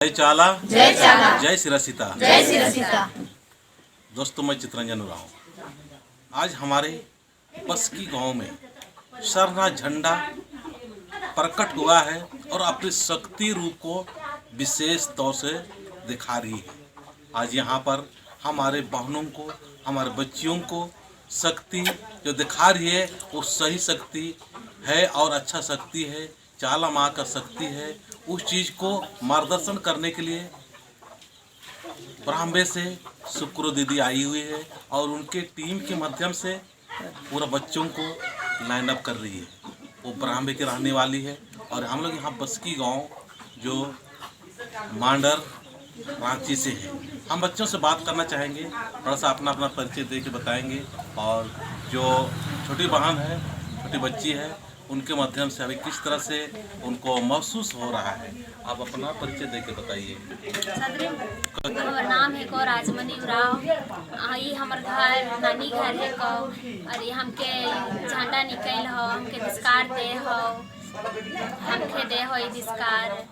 जय चाला जय चाला जय सिरसीता। जय सिरसीता। दोस्तों, मैं चित्रंजन उरांव। आज हमारे बस्की गांव में सरना झंडा प्रकट हुआ है और अपनी शक्ति रूप को विशेष तौर से दिखा रही है। आज यहाँ पर हमारे बहनों को, हमारे बच्चियों को शक्ति जो दिखा रही है वो सही शक्ति है और अच्छा शक्ति है, चाला माँ का शक्ति है। उस चीज़ को मार्गदर्शन करने के लिए ब्राह्मणे से सुक्रो दीदी आई हुई है और उनके टीम के माध्यम से पूरा बच्चों को लाइन अप कर रही है। वो ब्राह्मणे की रहने वाली है और हम लोग यहाँ बस्की गांव जो मांडर रांची से है। हम बच्चों से बात करना चाहेंगे, थोड़ा सा अपना अपना परिचय दे के बताएंगे और जो छोटी बहन है, छोटी बच्ची है, उनके माध्यम से अभी किस तरह से उनको महसूस हो रहा है। आप अपना परिचय दे के बताइए। हमार नाम है को राजमणि उरांव। ये हमार घर नानी घर है को और ये हमके झंडा निकल हो, हमके दिस्कार दे हो, हमके दे हो ये दिस्कार।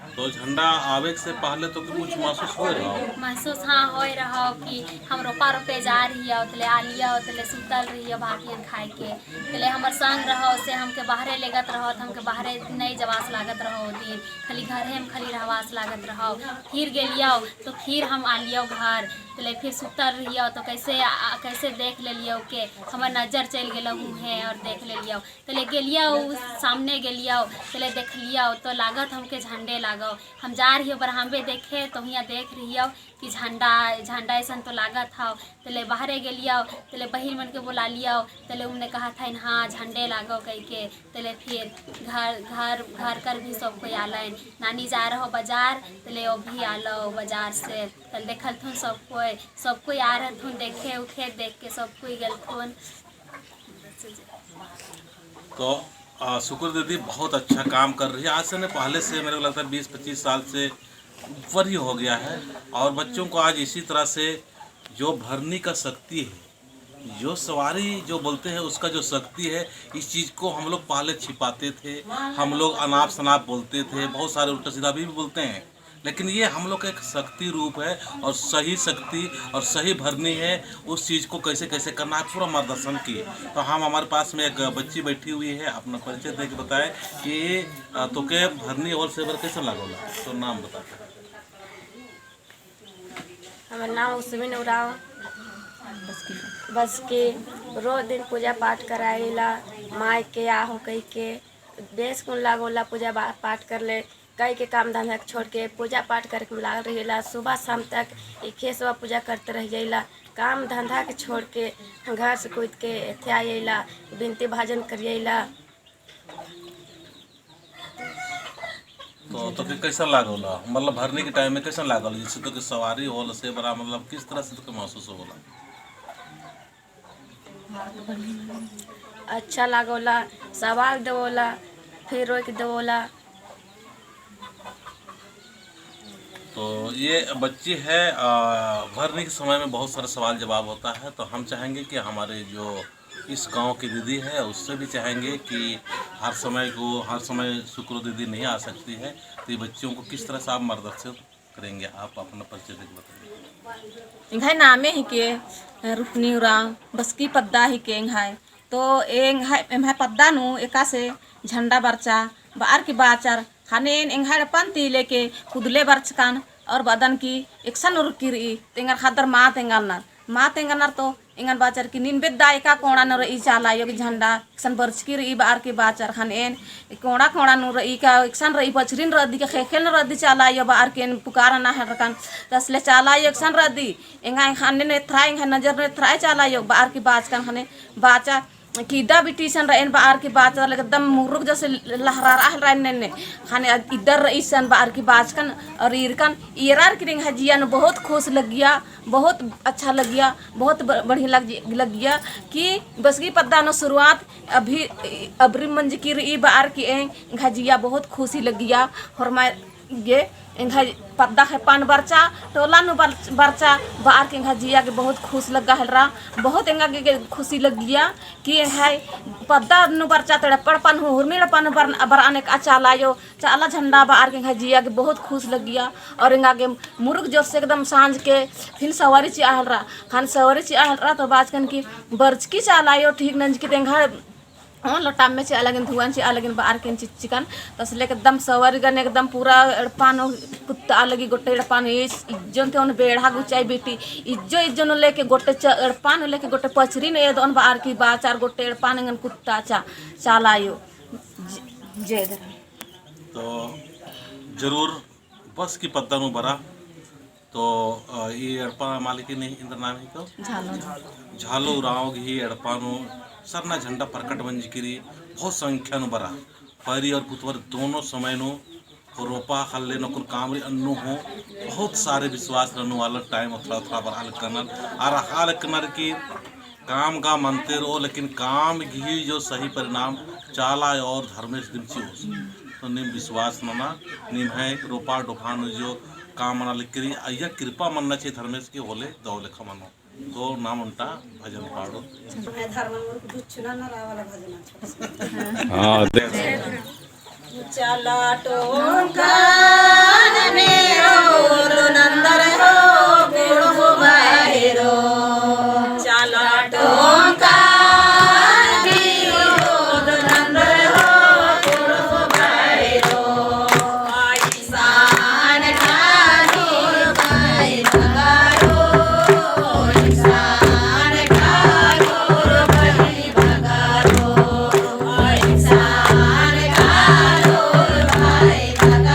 तो झंडा आवे से पहले तो कुछ महसूस हो रहा हो? महसूस हाँ हो रहा कि हम रोपा रोपे जा रही है, उतले आलिया उतले सुतल रही है भातियन खाए के, तले हमार संग रहो से हमके बाहरे लेगत रहो, तो हमके बाहरे नहीं जवास लागत रहो दिन, खाली घरे में खाली रहवास लागत रहो। फिर गेलियो तो फिर हम आलियो घर, तले फिर सुतल रहियो तो कैसे देख ले लियो के हमार नजर चल गेलो है और देख ले लियो, तले गेलियो सामने गेलियो तले देख लियो तो लागत हमके झंडे लागो। हम जा रही हो ब्राह्मणे देखे तो यहाँ देख रही हो कि झंडा ऐसा तो लागत हो, तले बाहरे गेलियो तले बहिन मन के बुला लियो, तले उनने कहा था हाँ झंडे लागो कह के, तले फिर घर कर भी सब कोई आलन। नानी जा रहो बाजार, तले वो भी आलो बाजार से, तले देखल थुन सब कोई आ रहे थुन देखे उखे, देख के सब कोई गल थुन। तो शुक्र दीदी बहुत अच्छा काम कर रही है। आज से नहीं, पहले से मेरे को लगता है 20-25 साल से ऊपर ही हो गया है और बच्चों को आज इसी तरह से जो भरनी का शक्ति है, जो सवारी जो बोलते हैं उसका जो शक्ति है, इस चीज़ को हम लोग पहले छिपाते थे। हम लोग अनाप शनाप बोलते थे, बहुत सारे उल्टा सीधा भी बोलते हैं, लेकिन ये हम लोग का एक शक्ति रूप है और सही शक्ति और सही भरनी है। उस चीज़ को कैसे कैसे करना है पूरा मार्गदर्शन की। तो हम हमारे पास में एक बच्ची बैठी हुई है, अपना परिचय दे के बताए कि तो के भरनी और सेवर कैसे लागोला, तो नाम बता। हमार नाम उसमिन उरांव। बस के रोज दिन पूजा पाठ कराइला, माई के आहो कही के देश को लागोला, पूजा पाठ कर ले कई के काम धंधा छोड़ के पूजा पाठ करके लागल रहीला। सुबह शाम तक एक सुबह पूजा करते रह जाइला, काम धंधा के छोड़ के घर से कूद के एथे आइला, बिनती भाजन करिएला। तो फिर कैसा लागोला, मतलब भरने के टाइम में कैसा लागल, जिससे तो कि सवारी होला से बड़ा, मतलब किस तरह से तो महसूस होला? अच्छा लागोला, सवाल देवोला, फिर रोक देवोला। तो ये बच्ची है, भरने के समय में बहुत सारा सवाल जवाब होता है। तो हम चाहेंगे कि हमारे जो इस गांव की दीदी है उससे भी चाहेंगे कि हर समय शुक्र दीदी नहीं आ सकती है, तो ये बच्चियों को किस तरह से आप मार्गदर्शन करेंगे। आप अपना परिचय देकर बताइए। इंघाय नामे ही के रुकनी उरांव बस्की पद्दा ही के इंघाय तो एंघाय पद्दा नु एका से झंडा बरचा बार की बाचार खाने इंघाय पंती लेके कुदले बरचकान और बदन की एक्सन उरकिरी तेंगर खादर माँ तेंगनर तो इंगन बाचार की नीन बेदा एका कोणा न रही चाला योगी झंडा एक्सन बरचकी रही बार के बाचार खाने कोणा नु रही का एक्सन रही पचरिन रद्दी के खेखेल न रद्दी चाला यो बार के पुकारा ना है रकान तसले चाला यो एक्सन रद्दी इंगा खाने ने थ्राई इंगा नजर ने थ्राई चाला यो बार की बाच kan खाने बाचा किदा बिटीसन रैन बार की बात एकदम मुरुक जैसे लहरा रैन ने खाने इधर रईसन बार की बात कन और इरकन इरार की रिंग हजिया ने बहुत खुश लग गया, बहुत अच्छा लग गया, बहुत बढ़िया लग गया कि बस्की पद्दा न शुरुआत अभी अबरी मंज की रही बार की हजिया बहुत खुशी लग गया। और मैं ये इंघा पद्दा है पान बरचा टोला नु बरचा बाहर के इंघा जिया के बहुत खुश लगा है रहा बहुत इंगा के खुशी लग गया कि इंघा पद्दा नु बरचा तड़े पड़पन हुरमी पन बराने का चालायो चाला झंडा बाहर के इंघा जिया के बहुत खुश लग गया। और इंगा के मुर्ग जोर से एकदम सांझ के फिर सवारी ची आहल रहा खान सवारी ची आहल रहा तो बाजकन की बर्च की चालायो ठीक नंज की इंघा लोटाम में चे अलग धुआं चे अलग बाहर के चिकन तसले एकदम सवारी गन एकदम पूरा एड़पान कुत्ता अलग गोटे एड़पान इज्जन थे बेढ़ा गुचाई बेटी इज्जो लेके गोटे एड़पान लेके गोटे पचरी ने दोन बाहर की बाचार गोटे एड़पान कुत्ता चालायो जय तो जरूर बस की पद्दा नु बरा तो ये एड़पा मालिकी ने इंद्र नाम ही तो झालो राव ही एड़पानु सरना झंडा प्रकट बंज करी बहुत संख्या नु बरा परी और पुतवर दोनों समय नु रोपा हल्ले न कुल कामरी अन्नु हो बहुत सारे विश्वास रहने वाला टाइम थोड़ा थोड़ा बरा हाल करनर और हाल करनर की काम का मनते रहो लेकिन काम घी जो सही परिणाम चाला और धर्मेश दिमची हो तो निम विश्वास नना निम है रोपा डोफान जो काम मना लिख करी अय्या कृपा मनना चाहिए धर्मेश के होले दो लेखा मनो तो नाम उनटा भजन पाड़ो चला टोंकान मेरो नंदर हो गुण हो बाहिरो चला टोंकान मेरो नंदर हो गुण हो बाहिरो आईसान ठाकुर भाई भगारो आईसान ठाकुर भाई भगारो आईसान ठाकुर भाई भगारो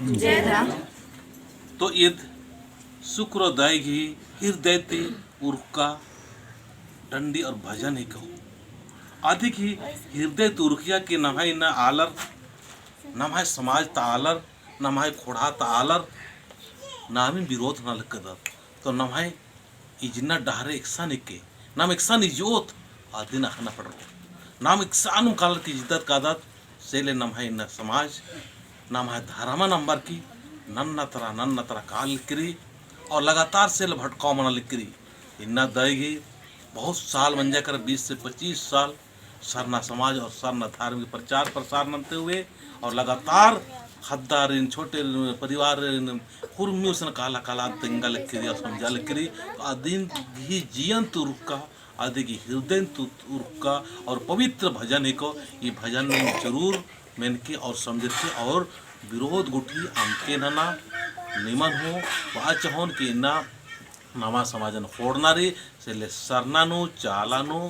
जय राम। तो ईद शुक्रोदय घी हृदय उर्का डंडी और भजन ही कहो अधिक ही हृदय तुर्किया के नमाय न आलर नमाय समाज तालर नमाय खोड़ा तालर नामी विरोध न लकदर तो नमाय इजना डहरे इक्सान के नाम इक्सान इजोत आदि न पड़ नाम इक्सान कालर की इज्जत कादत सेले नमाय न समाज नमाय धर्म नंबर की नन्ना तरह काल लिक्री और लगातार सेल भटकाव मना लिक्री इन्ना दएगी बहुत साल बन जाकर 20 से 25 साल सरना समाज और सरना धार्मिक प्रचार प्रसार नमते हुए और लगातार खद्दार इन छोटे परिवार कुर्मियों से काला काला दंगा लिखरी और समझा लिखरी तो आदिन ही जीवंत रुका आदि की हृदय रुका और पवित्र भजन ही को ये भजन में जरूर मेनके और समझ के और विरोध गुठी आमके नना निमन हो वाचहोन के ना नवा समाजन फोड़नारी से ले सरनानु चालानु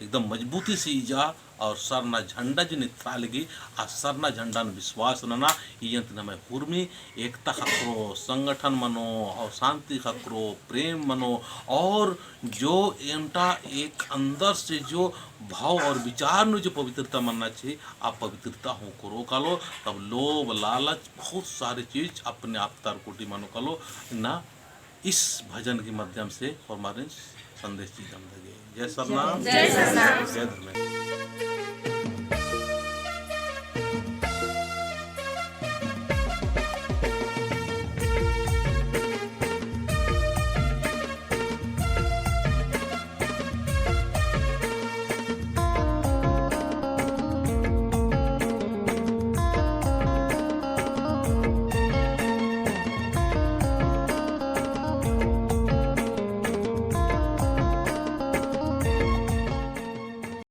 एकदम मजबूती से इजा और सरना झंडा जो नित्रा लगी आ सरना झंडा न विश्वास नना यंत न में हुर्मी एकता खकरो संगठन मनो और शांति खकरो प्रेम मनो और जो एमटा एक अंदर से जो भाव और विचार न जो पवित्रता मनना चाहिए आप पवित्रता हो करो कालो तब लोभ लालच बहुत सारी चीज अपने आप तारकोटी मानो कालो ना इस भजन के माध्यम से और हमारे संदेश चीज हम लगे जय सरनाम जय धर्मेंद्र।